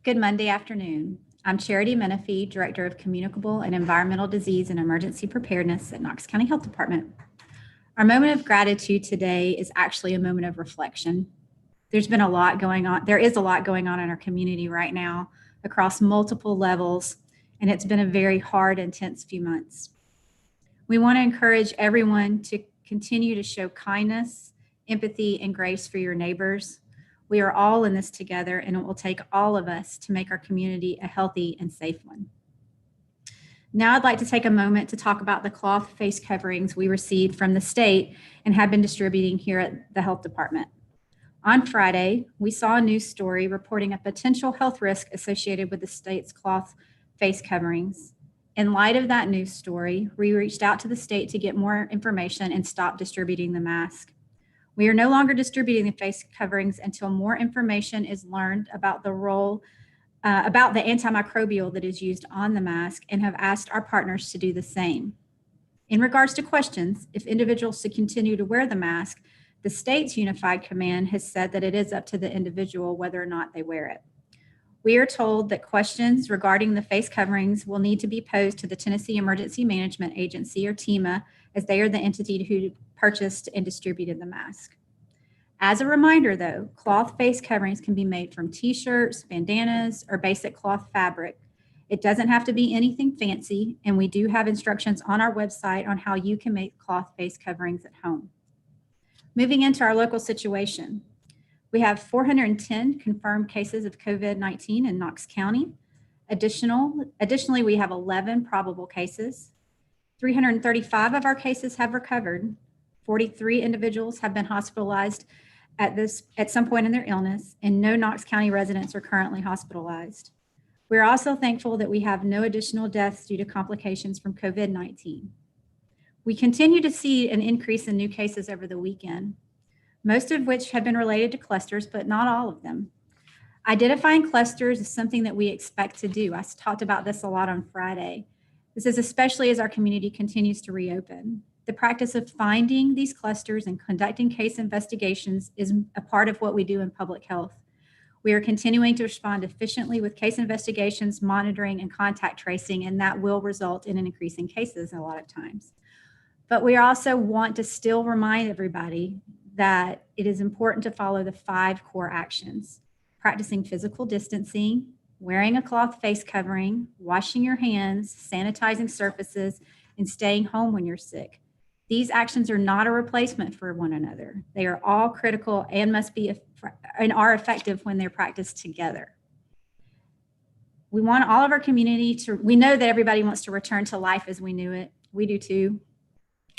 Good Monday afternoon. I'm Charity Menefee, Director of Communicable and Environmental Disease and Emergency Preparedness at Knox County Health Department. Our moment of gratitude today is actually a moment of reflection. There's been a lot going on. There is a lot going on in our community right now across multiple levels, and it's been a very hard, intense few months. We want to encourage everyone to continue to show kindness, empathy, and grace for your neighbors. We are all in this together, and it will take all of us to make our community a healthy and safe one. Now I'd like to take a moment to talk about the cloth face coverings we received from the state and have been distributing here at the health department. On Friday, we saw a news story reporting a potential health risk associated with the state's cloth face coverings. In light of that news story, we reached out to the state to get more information and stop distributing the mask. We are no longer distributing the face coverings until more information is learned about the role, about the antimicrobial that is used on the mask, and have asked our partners to do the same. In regards to questions, if individuals should continue to wear the mask, the state's unified command has said that it is up to the individual whether or not they wear it. We are told that questions regarding the face coverings will need to be posed to the Tennessee Emergency Management Agency, or TEMA, as they are the entity who purchased and distributed the mask. As a reminder, though, cloth face coverings can be made from t-shirts, bandanas, or basic cloth fabric. It doesn't have to be anything fancy, and we do have instructions on our website on how you can make cloth face coverings at home. Moving into our local situation, we have 410 confirmed cases of COVID-19 in Knox County. Additionally, we have 11 probable cases. 335 of our cases have recovered. 43 individuals have been hospitalized at some point in their illness, and no Knox County residents are currently hospitalized. We're also thankful that we have no additional deaths due to complications from COVID-19. We continue to see an increase in new cases over the weekend, most of which have been related to clusters, but not all of them. Identifying clusters is something that we expect to do. I talked about this a lot on Friday. This is especially as our community continues to reopen. The practice of finding these clusters and conducting case investigations is a part of what we do in public health. We are continuing to respond efficiently with case investigations, monitoring, and contact tracing, and that will result in an increase in cases a lot of times. But we also want to still remind everybody that it is important to follow the 5 core actions: practicing physical distancing, wearing a cloth face covering, washing your hands, sanitizing surfaces, and staying home when you're sick. These actions are not a replacement for one another. They are all critical and are effective when they're practiced together. We want all of our community we know that everybody wants to return to life as we knew it. We do too.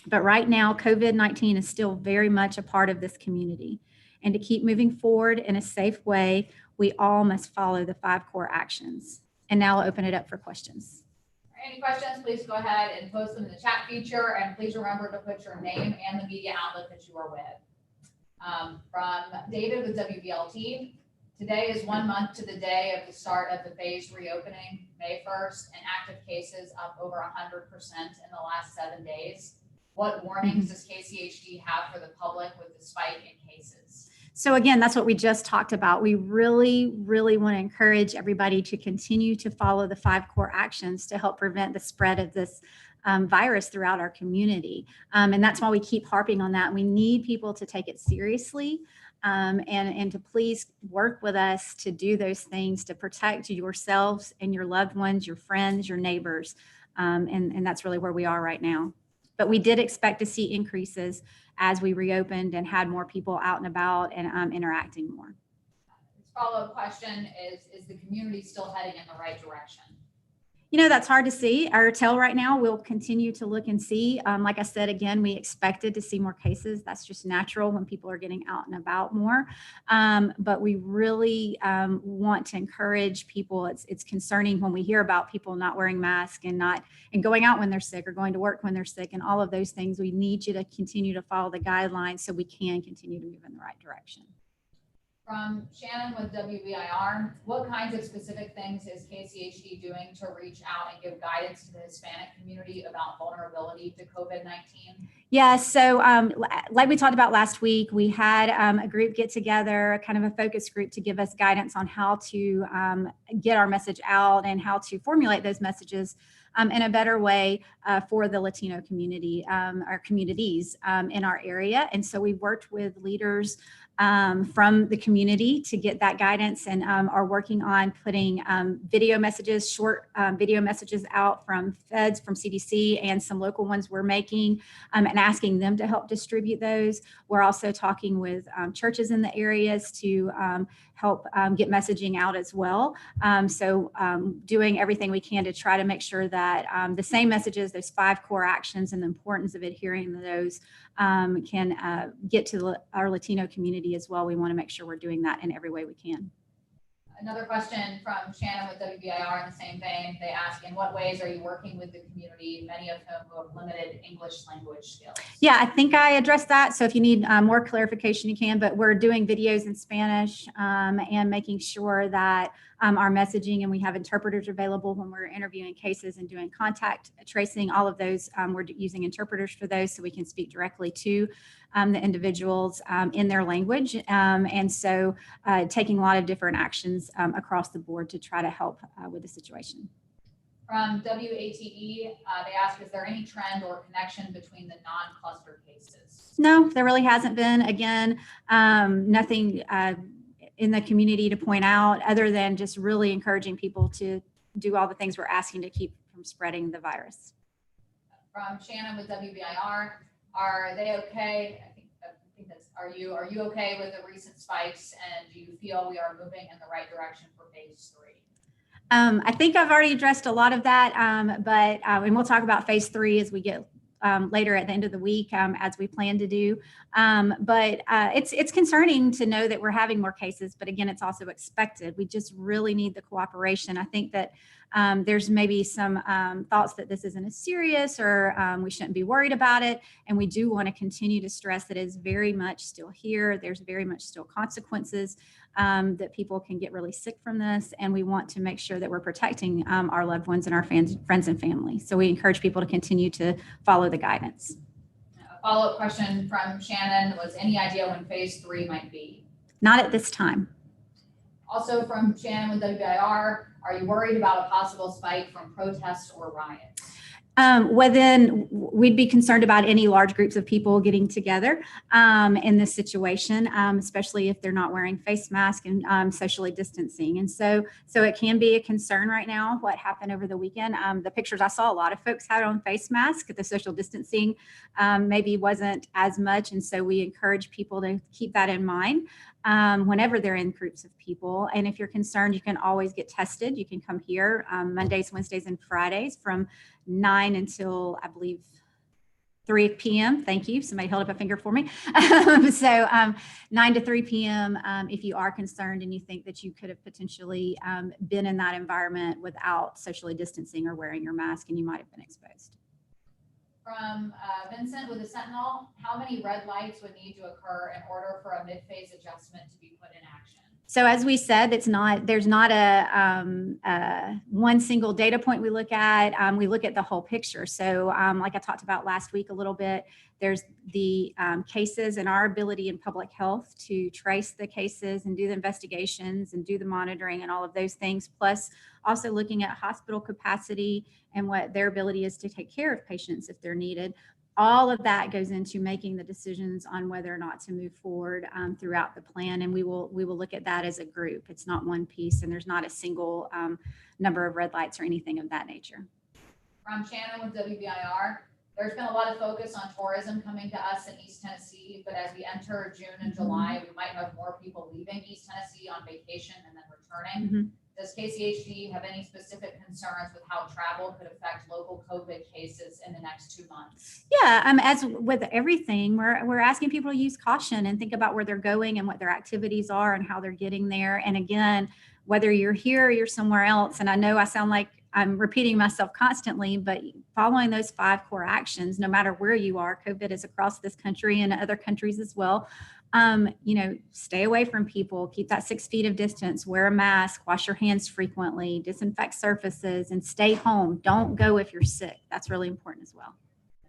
But right now, COVID-19 is still very much a part of this community. And to keep moving forward in a safe way, we all must follow the 5 core actions. And now I'll open it up for questions. Any questions, please go ahead and post them in the chat feature, and please remember to put your name and the media outlet that you are with. From David with WBLT, today is 1 month to the day of the start of the phased reopening, May 1st, and active cases up over 100% in the last 7 days. What warnings does KCHD have for the public with the spike in cases? So again, that's what we just talked about. We really, really want to encourage everybody to continue to follow the 5 core actions to help prevent the spread of this virus throughout our community. And that's why we keep harping on that. We need people to take it seriously and to please work with us to do those things to protect yourselves and your loved ones, your friends, your neighbors. And that's really where we are right now. But we did expect to see increases as we reopened and had more people out and about and interacting more. His follow-up question is the community still heading in the right direction? You know, that's hard to see or tell right now. We'll continue to look and see. Like I said, again, we expected to see more cases. That's just natural when people are getting out and about more. But we really want to encourage people. It's concerning when we hear about people not wearing masks and going out when they're sick or going to work when they're sick and all of those things. We need you to continue to follow the guidelines so we can continue to move in the right direction. From Shannon with WBIR, what kinds of specific things is KCHD doing to reach out and give guidance to the Hispanic community about vulnerability to COVID-19? Yeah, so like we talked about last week, we had a group get together, kind of a focus group to give us guidance on how to get our message out and how to formulate those messages in a better way for the Latino community, our communities in our area. And so we worked with leaders from the community to get that guidance, and are working on putting video messages, short video messages out from feds, from CDC, and some local ones we're making, and asking them to help distribute those. We're also talking with churches in the areas to help get messaging out as well. So doing everything we can to try to make sure that the same messages, those 5 core actions and the importance of adhering to those can get to our Latino community as well. We want to make sure we're doing that in every way we can. Another question from Shannon with WBIR in the same vein. They ask, in what ways are you working with the community, many of whom who have limited English language skills? Yeah, I think I addressed that. So if you need more clarification, you can, but we're doing videos in Spanish and making sure that our messaging, and we have interpreters available when we're interviewing cases and doing contact tracing, all of those, we're using interpreters for those so we can speak directly to the individuals in their language. And so taking a lot of different actions across the board to try to help with the situation. From WATE, they ask, is there any trend or connection between the non-cluster cases? No, there really hasn't been. Again, nothing in the community to point out other than just really encouraging people to do all the things we're asking to keep from spreading the virus. From Shannon with WBIR, are they okay? I think that's, are you okay with the recent spikes, and do you feel we are moving in the right direction for phase 3? I think I've already addressed a lot of that, and we'll talk about phase 3 as we get later at the end of the week, as we plan to do. But it's concerning to know that we're having more cases, but again, it's also expected. We just really need the cooperation. I think that there's maybe some thoughts that this isn't as serious, or we shouldn't be worried about it. And we do want to continue to stress that it is very much still here. There's very much still consequences, that people can get really sick from this. And we want to make sure that we're protecting our loved ones and our friends and family. So we encourage people to continue to follow the guidance. A follow-up question from Shannon was, any idea when phase 3 might be? Not at this time. Also from Shannon with WBIR, are you worried about a possible spike from protests or riots? Well, then we'd be concerned about any large groups of people getting together in this situation, especially if they're not wearing face masks and socially distancing. And so it can be a concern right now, what happened over the weekend. The pictures I saw, a lot of folks had on face masks. The social distancing maybe wasn't as much. And so we encourage people to keep that in mind whenever they're in groups of people. And if you're concerned, you can always get tested. You can come here Mondays, Wednesdays, and Fridays from 9 until, I believe, 3 p.m. Thank you. Somebody held up a finger for me. 9 to 3 p.m. If you are concerned and you think that you could have potentially been in that environment without socially distancing or wearing your mask, and you might have been exposed. From Vincent with the Sentinel, how many red lights would need to occur in order for a mid-phase adjustment to be put in action? So as we said, there's not a one single data point we look at. We look at the whole picture. So like I talked about last week a little bit, there's the cases and our ability in public health to trace the cases and do the investigations and do the monitoring and all of those things, plus also looking at hospital capacity and what their ability is to take care of patients if they're needed. All of that goes into making the decisions on whether or not to move forward throughout the plan. And we will look at that as a group. It's not one piece, and there's not a single number of red lights or anything of that nature. From Shannon with WBIR, there's been a lot of focus on tourism coming to us in East Tennessee, but as we enter June and July, we might have more people leaving East Tennessee on vacation and then returning. Does KCHD have any specific concerns with how travel could affect local COVID cases in the next 2 months? Yeah, as with everything, we're asking people to use caution and think about where they're going and what their activities are and how they're getting there. And again, whether you're here or you're somewhere else, and I know I sound like I'm repeating myself constantly, but following those 5 core actions, no matter where you are, COVID is across this country and other countries as well. Stay away from people, keep that 6 feet of distance, wear a mask, wash your hands frequently, disinfect surfaces, and stay home. Don't go if you're sick. That's really important as well.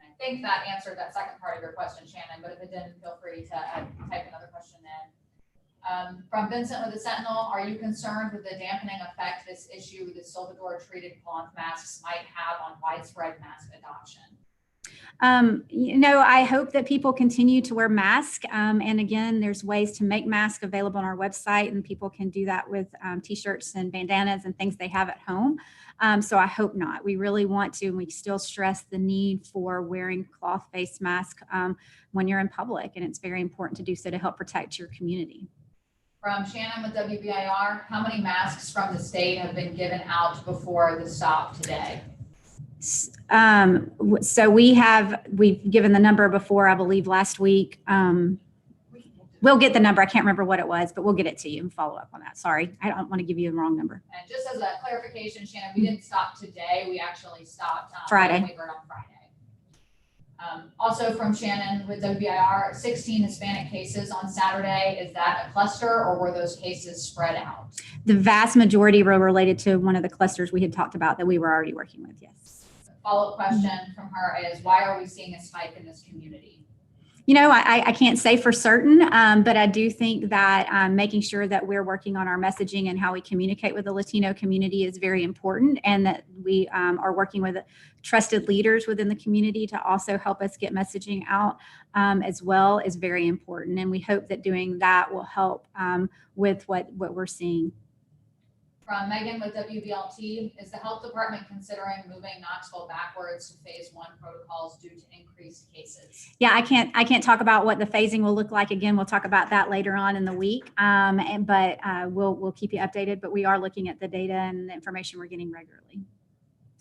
And I think that answered that second part of your question, Shannon, but if it didn't, feel free to type another question in. From Vincent with the Sentinel, are you concerned with the dampening effect this issue with the Silvador-treated cloth masks might have on widespread mask adoption? I hope that people continue to wear masks. And again, there's ways to make masks available on our website, and people can do that with t-shirts and bandanas and things they have at home. So I hope not. We really want to, and we still stress the need for wearing cloth face masks when you're in public. And it's very important to do so to help protect your community. From Shannon with WBIR, how many masks from the state have been given out before the stop today? So we've given the number before, I believe last week. We'll get the number. I can't remember what it was, but we'll get it to you and follow up on that. Sorry, I don't want to give you the wrong number. And just as a clarification, Shannon, we didn't stop today. We actually stopped Friday. on Friday. Also from Shannon with WBIR, 16 Hispanic cases on Saturday. Is that a cluster, or were those cases spread out? The vast majority were related to one of the clusters we had talked about that we were already working with, yes. Follow-up question from her is, why are we seeing a spike in this community? I can't say for certain, but I do think that making sure that we're working on our messaging and how we communicate with the Latino community is very important, and that we are working with trusted leaders within the community to also help us get messaging out as well is very important. And we hope that doing that will help with what we're seeing. From Megan with WBLT, is the health department considering moving Knoxville backwards to phase 1 protocols due to increased cases? Yeah, I can't talk about what the phasing will look like. Again, we'll talk about that later on in the week. But we'll keep you updated. But we are looking at the data and the information we're getting regularly.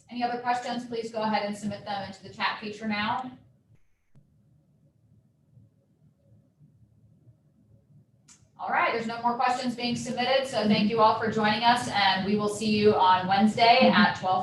Any other questions? Please go ahead and submit them into the chat feature now. All right, there's no more questions being submitted, so thank you all for joining us, and we will see you on Wednesday at 12:30.